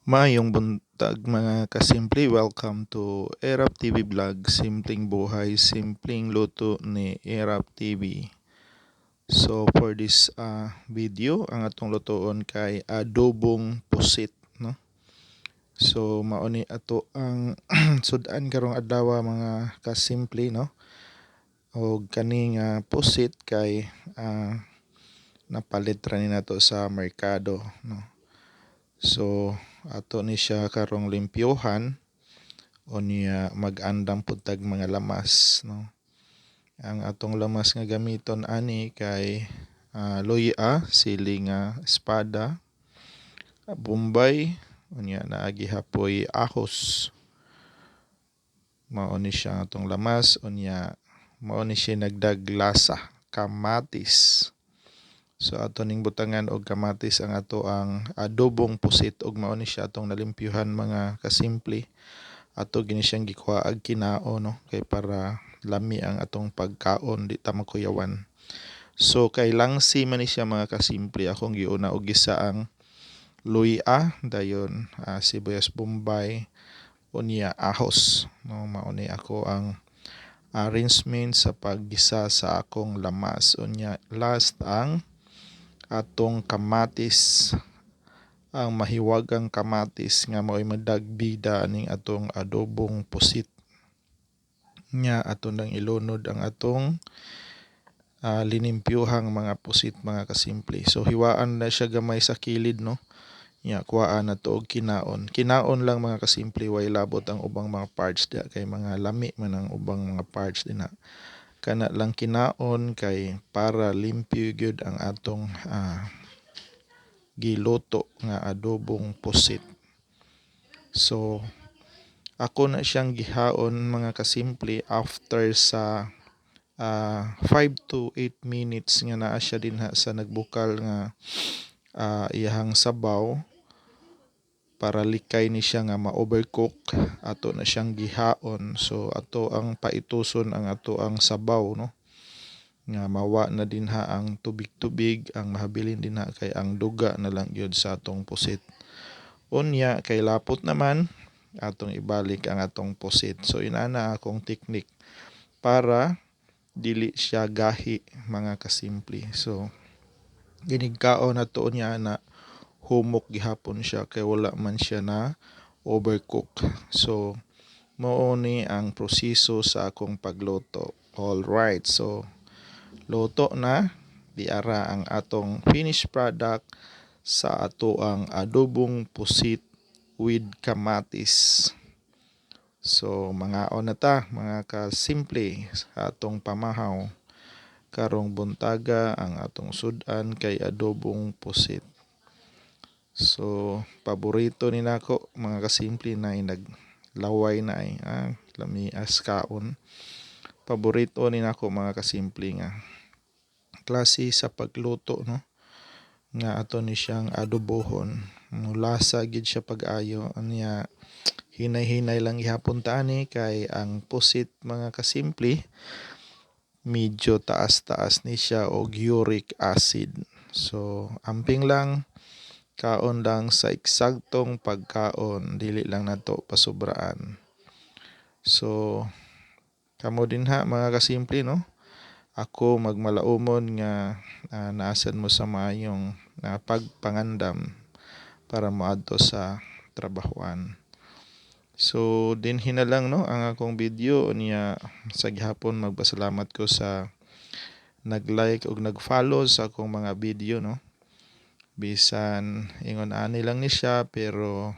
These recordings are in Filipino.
Maayong buntag mga kasimple, welcome to Erap TV Vlog, simpleng buhay, simpleng luto ni Erap TV. So for this video, ang atong lutoon kay adobong pusit, no? So mauni ato ang sudan karong adlaw mga kasimple, no? O kaning pusit kay napalit ra ni nato sa merkado, no? So ato ni siya karong limpyohan o niya mag-andam pud tag mga lamas, no. Ang atong lamas nga gamiton ani kay luya, siling espada, bombay, unya naagi hapoy ahos. Mao ni siya atong lamas, unya mao ni siya nagdaglasa, kamatis. So ato ning butangan og kamatis ang ato ang adobong pusit ug mao ni siya atong nalimpyuhan mga kasimple. Ato gini siyang gikuha ag kinao, no, kay para lami ang atong pagkaon di ta makuyawan. So kay langsi man ni siya mga kasimple, akong giuna og gisa ang luya, dayon sibuyas bombay, unya ahos, no. Mao ni ako ang arrangement sa paggisa sa akong lamas, unya last ang atong kamatis, ang mahiwagang kamatis nga mao'y madagbida ning atong adobong pusit. Nya aton nang ilunod ang atong linimpyuhang mga pusit mga kasimple. So hiwaan na siya gamay sa kilid, no. Nya kuhaan na to og kinaon. Kinaon lang mga kasimple, way labot ang ubang mga parts dia kay mga lami man ang ubang mga parts dinha. Kana lang kinaon kay para limpyo gyud ang atong giluto nga adobong pusit. So ako na siyang gihaon mga kasimple after sa 5 to 8 minutes nga naa siya dinha sa nagbukal nga iyahang sabaw para likay ni siya nga ma-overcook. Ato na siyang gihaon. So ato ang paituson ang ato ang sabaw, no, nga mawa na dinha ang tubig-tubig, ang mahabilin dinha kay ang duga na lang gyud sa atong pusit. Unya kay lapot naman atong ibalik ang atong pusit. So inana akong teknik para dili siya gahi mga kasimple. So ginigkaon nato niya na humok gihapon siya kay wala man siya na overcook. So mao ni ang proseso sa akong pagluto. All right, so luto na, diara ang atong finished product sa ato ang adobong pusit with kamatis. So mangaon na ta mga kasimple sa atong pamahaw karong buntaga ang atong sudan kay adobong pusit. So paborito ni nako mga kasimple na naglaway na ay lami as kaon. Paborito ni nako mga kasimple nga klase sa pagluto, no, nga ato ni siyang adobohon. Lasa gid siya pag-ayo, anya hinay-hinay lang gihapon ta ani kay ang pusit mga kasimple medyo taas-taas ni siya og uric acid. So amping lang, kaon lang sa eksaktong pagkaon, dili lang nato pasubraan. So kamo dinha mga kasimple, no, ako magmalaumon nga naasan mo sa maayong pagpangandam para moadto sa trabahoan. So dinhi na lang, no, ang akong video niya. Sa gihapon magpasalamat ko sa nag-like ug nag-follow sa akong mga video, no. Bisan ingon ani lang ni siya pero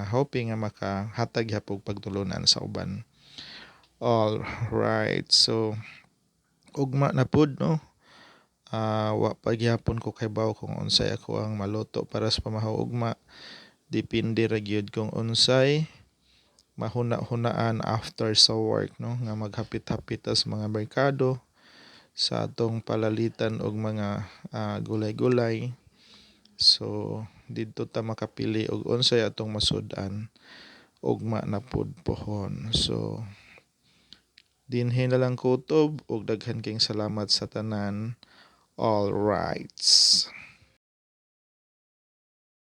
hoping nga makahatag hapog pagtulunan sa uban. All right, so ugma na pud, no. Wa pa gyapon ko kahibaw kung unsay ako ang maluto para sa pamahaw ugma. Depende ra gyud kung unsay mahuna-hunaan after sa work, no, nga maghapit-hapit sa mga merkado sa atong palalitan og mga gulay-gulay. So didto ta makapili og unsay atong masud-an, ugma na pud pohon. So dinhi na lang kutob ug daghan kayong salamat sa tanan. All rights.